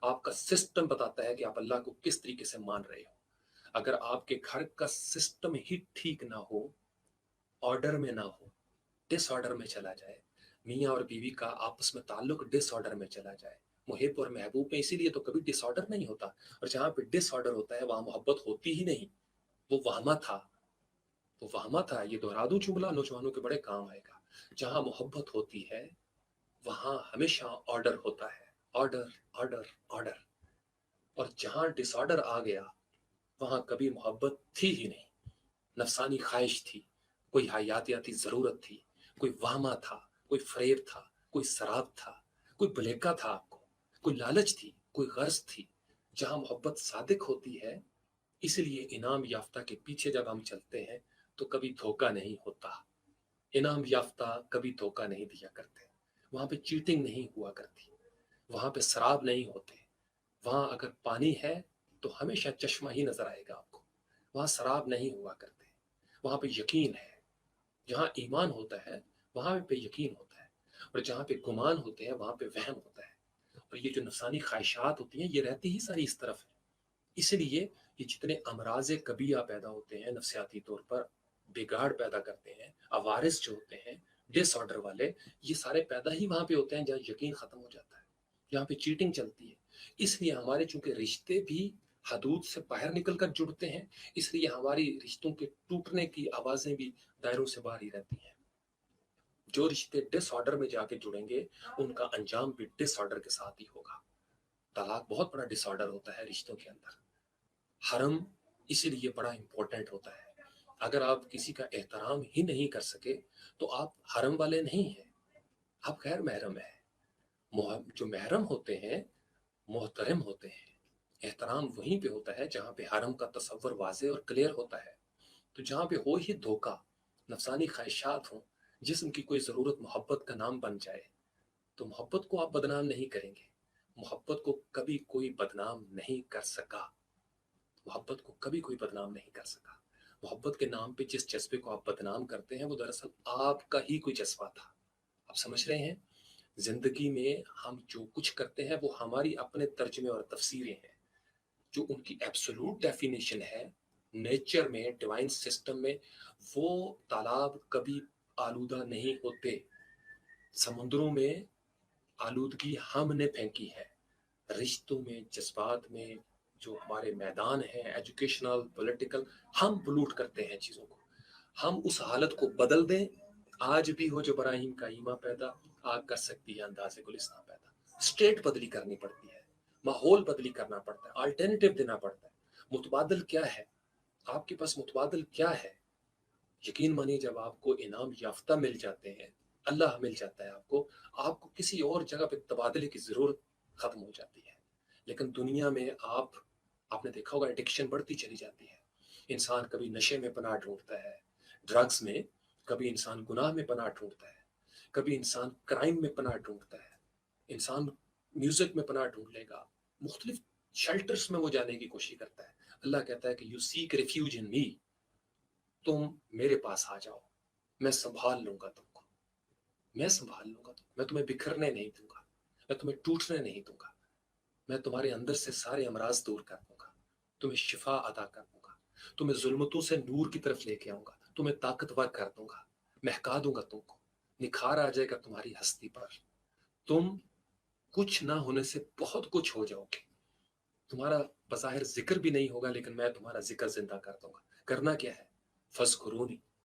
آپ کا سسٹم بتاتا ہے کہ آپ اللہ کو کس طریقے سے مان رہے ہو. اگر آپ کے گھر کا سسٹم ہی ٹھیک نہ ہو، آرڈر میں نہ ہو، ڈس آرڈر میں چلا جائے، میاں اور بیوی کا آپس میں تعلق ڈس آرڈر میں چلا جائے، محب اور محبوب میں اسی لیے تو کبھی ڈس آرڈر نہیں ہوتا. اور جہاں پہ ڈس آرڈر ہوتا ہے وہاں محبت ہوتی ہی نہیں. وہ وہمہ تھا، وہ وہمہ تھا. یہ دہرا دوں جملہ، نوجوانوں کے بڑے کام آئے گا. جہاں محبت ہوتی ہے وہاں ہمیشہ آرڈر ہوتا ہے. Order order order. اور جہاں ڈس آرڈر آ گیا وہاں کبھی محبت تھی ہی نہیں. نفسانی خواہش تھی، کوئی حیاتیاتی ضرورت تھی، کوئی وہمہ تھا، کوئی فریب تھا، کوئی سراب تھا، کوئی بلیکا تھا آپ کو، کوئی لالچ تھی، کوئی غرض تھی. جہاں محبت صادق ہوتی ہے، اس لیے انعام یافتہ کے پیچھے جب ہم چلتے ہیں تو کبھی دھوکہ نہیں ہوتا. انعام یافتہ کبھی دھوکہ نہیں دیا کرتے. وہاں پہ چیٹنگ نہیں ہوا کرتی، وہاں پہ سراب نہیں ہوتے. وہاں اگر پانی ہے تو ہمیشہ چشمہ ہی نظر آئے گا آپ کو. وہاں سراب نہیں ہوا کرتے. وہاں پہ یقین ہے. جہاں ایمان ہوتا ہے وہاں پہ یقین ہوتا ہے، اور جہاں پہ گمان ہوتے ہیں وہاں پہ وہم ہوتا ہے. اور یہ جو نفسانی خواہشات ہوتی ہیں یہ رہتی ہی ساری اس طرف ہے. اس لیے یہ جتنے امراض کبیہ پیدا ہوتے ہیں نفسیاتی طور پر، بگاڑ پیدا کرتے ہیں، عوارض جو ہوتے ہیں ڈس آرڈر والے، یہ سارے پیدا ہی وہاں پہ ہوتے ہیں جہاں یقین ختم ہو جاتا ہے، جہاں پہ چیٹنگ چلتی ہے. اس لیے ہمارے چونکہ رشتے بھی حدود سے باہر نکل کر جڑتے ہیں، اس لیے ہماری رشتوں کے ٹوٹنے کی آوازیں بھی دائروں سے باہر ہی رہتی ہیں. جو رشتے ڈس آرڈر میں جا کے جڑیں گے ان کا انجام بھی ڈس آرڈر کے ساتھ ہی ہوگا. طلاق بہت بڑا ڈس آرڈر ہوتا ہے رشتوں کے اندر. حرم اسی لیے بڑا امپورٹنٹ ہوتا ہے. اگر آپ کسی کا احترام ہی نہیں کر سکے تو آپ حرم والے نہیں ہیں، آپ غیر محرم ہیں. جو محرم ہوتے ہیں محترم ہوتے ہیں. احترام وہیں پہ ہوتا ہے جہاں پہ حرم کا تصور واضح اور کلیئر ہوتا ہے. تو جہاں پہ ہو ہی دھوکہ، نفسانی خواہشات ہوں، جسم کی کوئی ضرورت محبت کا نام بن جائے، تو محبت کو آپ بدنام نہیں کریں گے. محبت کو کبھی کوئی بدنام نہیں کر سکا. محبت کو کبھی کوئی بدنام نہیں کر سکا. محبت کے نام پہ جس جذبے کو آپ بدنام کرتے ہیں وہ دراصل آپ کا ہی کوئی جذبہ تھا. آپ سمجھ رہے ہیں؟ زندگی میں ہم جو کچھ کرتے ہیں وہ ہماری اپنے ترجمے اور تفسیریں ہیں. جو ان کی ایبسولوٹ ڈیفینیشن ہے نیچر میں، ڈیوائن سسٹم میں، وہ تالاب کبھی آلودہ نہیں ہوتے. سمندروں میں آلودگی ہم نے پھینکی ہے. رشتوں میں، جذبات میں، جو ہمارے میدان ہیں ایجوکیشنل پولیٹیکل، ہم پلوٹ کرتے ہیں چیزوں کو. ہم اس حالت کو بدل دیں. آج بھی ہو جو براہیم کا ایمہ پیدا، آگ کر سکتی ہے انداز گلستان پیدا. اسٹیٹ بدلی کرنی پڑتی ہے، ماحول بدلی کرنا پڑتا ہے، آلٹرنیٹیو دینا پڑتا ہے. متبادل کیا ہے؟ آپ کے پاس متبادل کیا ہے؟ یقین مانی جب آپ کو انعام یافتہ مل جاتے ہیں، اللہ مل جاتا ہے آپ کو کسی اور جگہ پہ تبادلے کی ضرورت ختم ہو جاتی ہے. لیکن دنیا میں آپ نے دیکھا ہوگا ایڈکشن بڑھتی چلی جاتی ہے. انسان کبھی نشے میں پناہ ڈھونڈتا ہے، ڈرگز میں، کبھی انسان گناہ میں پناہ ڈھونڈتا ہے، کبھی انسان کرائم میں پناہ ڈھونڈتا ہے. انسان میوزک میں پناہ ڈھونڈ لے گا، مختلف شیلٹرز میں وہ جانے کی کوشش کرتا ہے. اللہ کہتا ہے کہ یو سیک ریفیوج ان می، تم میرے پاس آ جاؤ، میں سنبھال لوں گا تم کو. میں سنبھال لوں گا میں تمہیں بکھرنے نہیں دوں گا، میں تمہیں ٹوٹنے نہیں دوں گا. میں تمہارے اندر سے سارے امراض دور کر دوں گا، تمہیں شفا عطا کر دوں گا، تمہیں ظلمتوں سے نور کی طرف لے کے آؤں گا، تمہیں طاقتور کر دوں گا، مہکا دوں گا تم کو. نکھار آ جائے گا تمہاری ہستی پر. تم کچھ نہ ہونے سے بہت کچھ ہو جاؤ گے. تمہارا بظاہر ذکر بھی نہیں ہوگا لیکن میں تمہارا ذکر زندہ کر دوں گا. کرنا کیا ہے؟ فذکرونی،